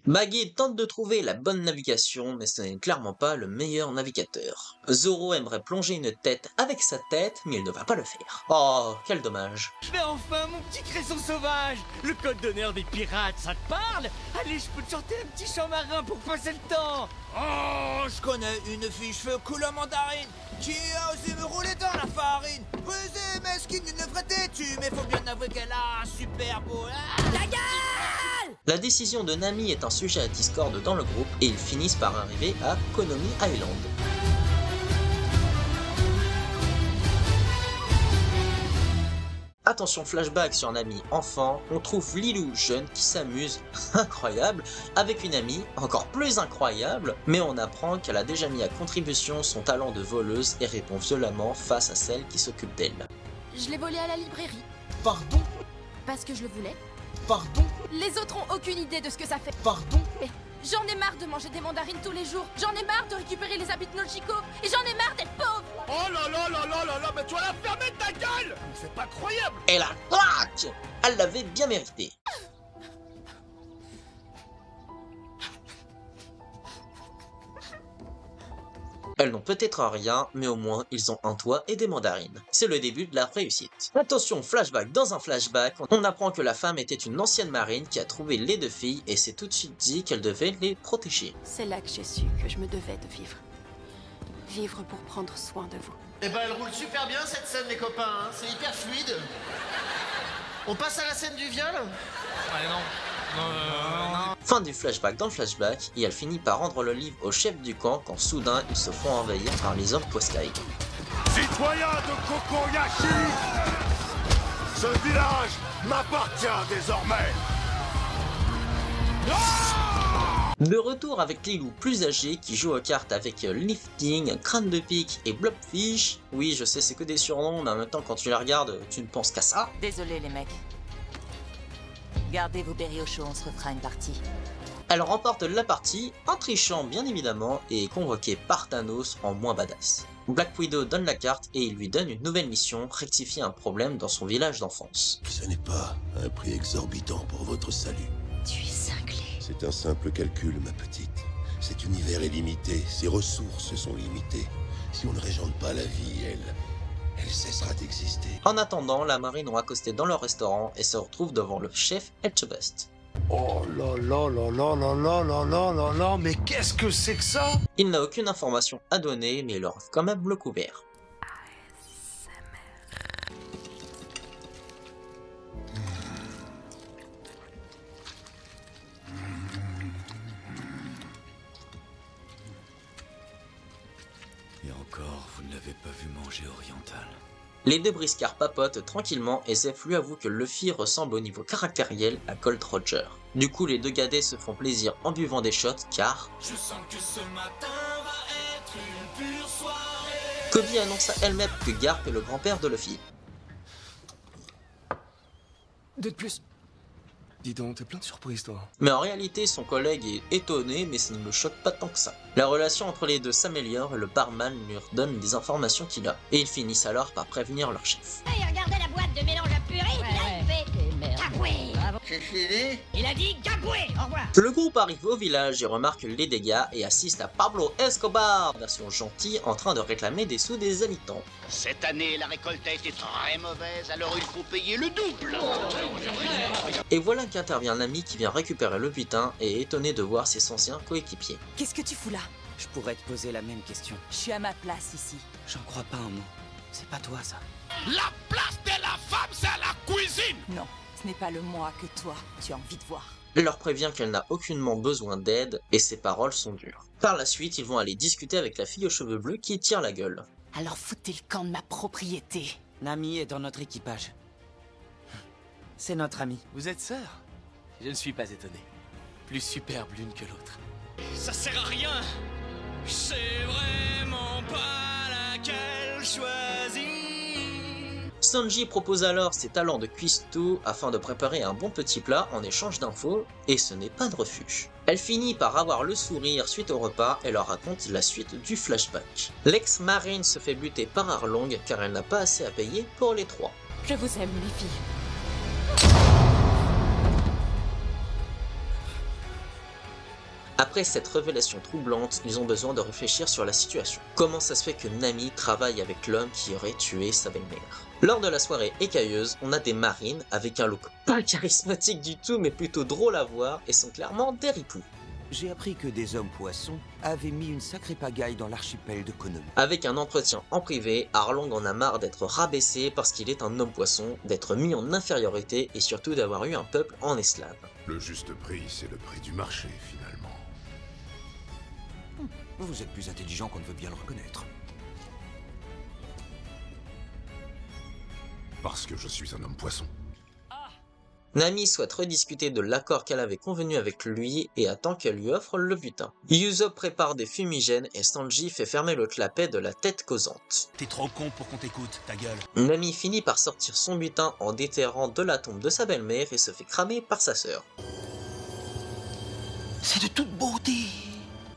Baggy tente de trouver la bonne navigation, mais ce n'est clairement pas le meilleur navigateur. Zoro aimerait plonger une tête avec sa tête, mais il ne va pas le faire. Oh, quel dommage. Mais enfin, mon petit cresson sauvage, le code d'honneur des pirates, ça te parle? Allez, je peux te chanter un petit chant marin pour passer le temps. Oh, je connais une fille cheveux couleur mandarine qui a osé me rouler dans la farine. Rusée, mesquine, une vraie têtue, mais faut bien avouer qu'elle a un super beau... Ta gueule! La décision de Nami est un sujet à discorde dans le groupe et ils finissent par arriver à Konami Island. Attention flashback sur Nami enfant, on trouve Lilou jeune qui s'amuse, incroyable, avec une amie encore plus incroyable, mais on apprend qu'elle a déjà mis à contribution son talent de voleuse et répond violemment face à celle qui s'occupe d'elle. Je l'ai volé à la librairie. Pardon? Parce que je le voulais. Pardon? Les autres ont aucune idée de ce que ça fait. Pardon? Mais j'en ai marre de manger des mandarines tous les jours. J'en ai marre de récupérer les habits de Nojiko. Et j'en ai marre d'être pauvre. Oh là là là là là là, mais tu vas la fermer ta gueule! C'est pas croyable! Et la claque! Elle l'avait bien mérité. Elles n'ont peut-être rien, mais au moins ils ont un toit et des mandarines. C'est le début de la réussite. Attention, flashback dans un flashback, on apprend que la femme était une ancienne marine qui a trouvé les deux filles et s'est tout de suite dit qu'elle devait les protéger. C'est là que j'ai su que je me devais de vivre. Vivre pour prendre soin de vous. Eh ben elle roule super bien cette scène les copains, hein. C'est hyper fluide. On passe à la scène du viol? Allez, non. Fin du flashback dans le flashback, et elle finit par rendre le livre au chef du camp quand soudain ils se font envahir par les hommes Poskai. Citoyens de Kokoyashi! Ce village m'appartient désormais! De retour avec Lilou plus âgé qui joue aux cartes avec Lifting, Crâne de Pique et Blobfish. Oui, je sais, c'est que des surnoms, mais en même temps, quand tu les regardes, tu ne penses qu'à ça. Désolé les mecs. Gardez vos berries au chaud, on se refera une partie. Elle remporte la partie en trichant bien évidemment et est convoquée par Thanos en moins badass. Black Widow donne la carte et il lui donne une nouvelle mission, rectifier un problème dans son village d'enfance. Ce n'est pas un prix exorbitant pour votre salut. Tu es cinglé. C'est un simple calcul, ma petite. Cet univers est limité, ses ressources sont limitées. Si on ne régente pas la vie, elle cessera d'exister. En attendant, la marine ont accosté dans leur restaurant et se retrouvent devant le chef Etchebest. Oh là là là là là là là là là là, mais qu'est-ce que c'est que ça? Il n'a aucune information à donner, mais il leur offre quand même le couvert. Et encore, vous ne l'avez pas vu manger oriental. Les deux briscards papotent tranquillement et Zeph lui avoue que Luffy ressemble au niveau caractériel à Gold Roger. Du coup, les deux gadets se font plaisir en buvant des shots car Je sens que ce matin va être une pure soirée. Kobe annonce à elle-même que Garp est le grand-père de Luffy. Deux de plus. Dis donc, t'es plein de surprises, toi. Mais en réalité, son collègue est étonné, mais ça ne le choque pas tant que ça. La relation entre les deux s'améliore et le barman lui redonne des informations qu'il a. Et ils finissent alors par prévenir leur chef. Hey, regardez la boîte de mélange à purée, là il fait Gaboué. C'est fini? Il a dit Gaboué. Au revoir. Le groupe arrive au village et remarque les dégâts et assiste à Pablo Escobar, version gentille, en train de réclamer des sous des habitants. Cette année, la récolte a été très mauvaise, alors il faut payer le double. Et voilà qu'intervient l'ami qui vient récupérer le butin et est étonné de voir ses anciens coéquipiers. Qu'est-ce que tu fous là? Je pourrais te poser la même question. Je suis à ma place ici. J'en crois pas un mot. C'est pas toi, ça. La place de la femme, c'est à la cuisine! Non, ce n'est pas le moi que toi, tu as envie de voir. Elle leur prévient qu'elle n'a aucunement besoin d'aide et ses paroles sont dures. Par la suite, ils vont aller discuter avec la fille aux cheveux bleus qui tire la gueule. Alors foutez le camp de ma propriété. Nami est dans notre équipage. C'est notre amie. Vous êtes sœurs? Je ne suis pas étonné. Plus superbe l'une que l'autre. Ça sert à rien. C'est vraiment pas laquelle choisir. Sanji propose alors ses talents de cuistot afin de préparer un bon petit plat en échange d'infos, et ce n'est pas de refus. Elle finit par avoir le sourire suite au repas et leur raconte la suite du flashback. L'ex-marine se fait buter par Arlong car elle n'a pas assez à payer pour les trois. Je vous aime, les filles. Après cette révélation troublante, ils ont besoin de réfléchir sur la situation. Comment ça se fait que Nami travaille avec l'homme qui aurait tué sa belle-mère? Lors de la soirée écailleuse, on a des marines avec un look pas charismatique du tout mais plutôt drôle à voir et sont clairement des ripoux. J'ai appris que des hommes poissons avaient mis une sacrée pagaille dans l'archipel de Konomi. Avec un entretien en privé, Arlong en a marre d'être rabaissé parce qu'il est un homme poisson, d'être mis en infériorité et surtout d'avoir eu un peuple en esclave. Le juste prix, c'est le prix du marché, finalement. Vous êtes plus intelligent qu'on ne veut bien le reconnaître. Parce que je suis un homme poisson. Nami souhaite rediscuter de l'accord qu'elle avait convenu avec lui et attend qu'elle lui offre le butin. Usopp prépare des fumigènes et Sanji fait fermer le clapet de la tête causante. T'es trop con pour qu'on t'écoute, ta gueule. Nami finit par sortir son butin en déterrant de la tombe de sa belle-mère et se fait cramer par sa sœur. C'est de toute beauté.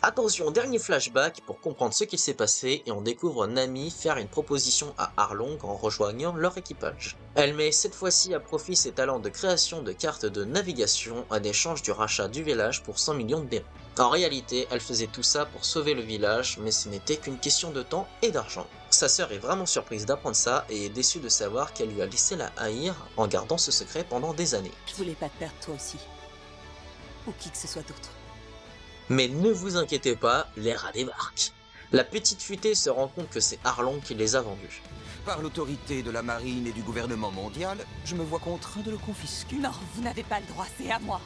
Attention, dernier flashback pour comprendre ce qu'il s'est passé et on découvre Nami faire une proposition à Arlong en rejoignant leur équipage. Elle met cette fois-ci à profit ses talents de création de cartes de navigation en échange du rachat du village pour 100 millions de berries. En réalité, elle faisait tout ça pour sauver le village, mais ce n'était qu'une question de temps et d'argent. Sa sœur est vraiment surprise d'apprendre ça et est déçue de savoir qu'elle lui a laissé la haïr en gardant ce secret pendant des années. Je voulais pas te perdre toi aussi. Ou qui que ce soit d'autre. Mais ne vous inquiétez pas, les rats débarquent. La petite futée se rend compte que c'est Arlong qui les a vendus. Par l'autorité de la marine et du gouvernement mondial, je me vois contraint de le confisquer. Non, vous n'avez pas le droit, c'est à moi.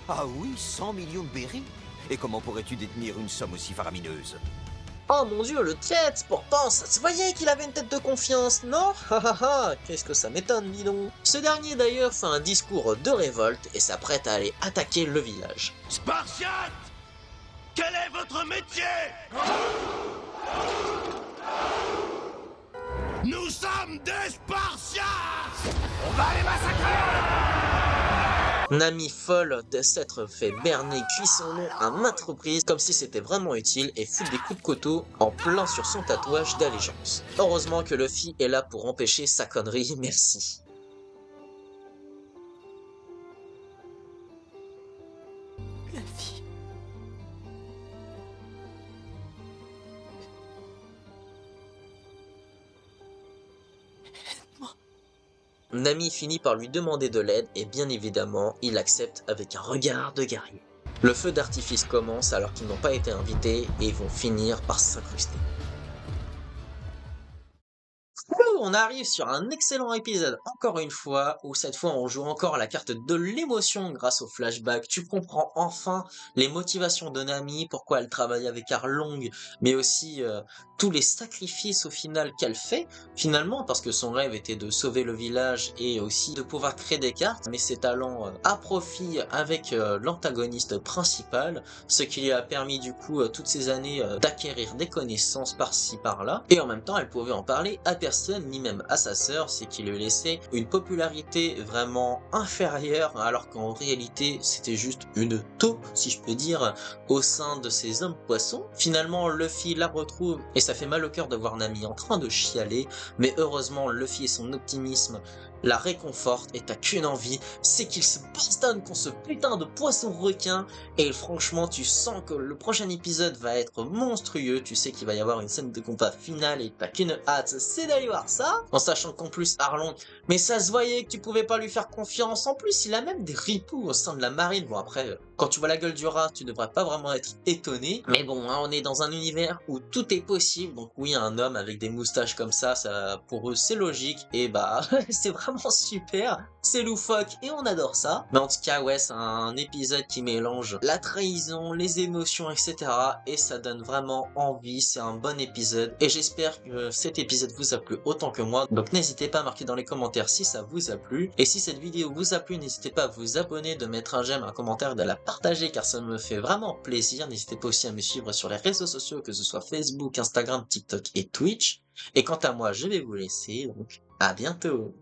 Ah oui, 100 millions de berries. Et comment pourrais-tu détenir une somme aussi faramineuse? Oh mon dieu, le tête. Pourtant, ça se voyait qu'il avait une tête de confiance, non? Hahaha, qu'est-ce que ça m'étonne, dis donc. Ce dernier d'ailleurs fait un discours de révolte et s'apprête à aller attaquer le village. Spartiate! Quel est votre métier? Nous sommes des Spartiates! On va les massacrer! Nami, folle de s'être fait berner, cuit son nom à maintes reprises comme si c'était vraiment utile et fout des coups de couteau en plein sur son tatouage d'allégeance. Heureusement que Luffy est là pour empêcher sa connerie, merci. Luffy. Nami finit par lui demander de l'aide et bien évidemment, il accepte avec un regard de guerrier. Le feu d'artifice commence alors qu'ils n'ont pas été invités et ils vont finir par s'incruster. On arrive sur un excellent épisode encore une fois, où cette fois on joue encore la carte de l'émotion grâce au flashback. Tu comprends enfin les motivations de Nami, pourquoi elle travaille avec Arlong, mais aussi tous les sacrifices au final qu'elle fait, finalement, parce que son rêve était de sauver le village et aussi de pouvoir créer des cartes, mais ses talents à profit avec l'antagoniste principal, ce qui lui a permis du coup toutes ces années d'acquérir des connaissances par-ci par-là, et en même temps elle pouvait en parler à personne, ni même à sa sœur, c'est qui lui laissait une popularité vraiment inférieure, alors qu'en réalité c'était juste une taupe, si je peux dire, au sein de ces hommes poissons. Finalement Luffy la retrouve et ça fait mal au cœur de voir Nami en train de chialer, mais heureusement Luffy et son optimisme la réconfortent et t'as qu'une envie, c'est qu'il se bastonne contre ce putain de poisson requin, et franchement tu sens que le prochain épisode va être monstrueux, tu sais qu'il va y avoir une scène de combat finale et t'as qu'une hâte, c'est d'aller voir ça, en sachant qu'en plus Arlong, mais ça se voyait que tu pouvais pas lui faire confiance, en plus il a même des ripoux au sein de la marine, bon après, quand tu vois la gueule du rat, tu devrais pas vraiment être étonné, mais bon, hein, on est dans un univers où tout est possible, donc oui, un homme avec des moustaches comme ça pour eux c'est logique, et bah, c'est vraiment super, c'est loufoque et on adore ça. Mais en tout cas ouais, c'est un épisode qui mélange la trahison, les émotions, etc. et ça donne vraiment envie, c'est un bon épisode et j'espère que cet épisode vous a plu autant que moi. Donc n'hésitez pas à marquer dans les commentaires si ça vous a plu, et si cette vidéo vous a plu, n'hésitez pas à vous abonner, de mettre un j'aime, un commentaire, de la partager car ça me fait vraiment plaisir. N'hésitez pas aussi à me suivre sur les réseaux sociaux, que ce soit Facebook, Instagram, TikTok et Twitch. Et quant à moi, je vais vous laisser, donc à bientôt.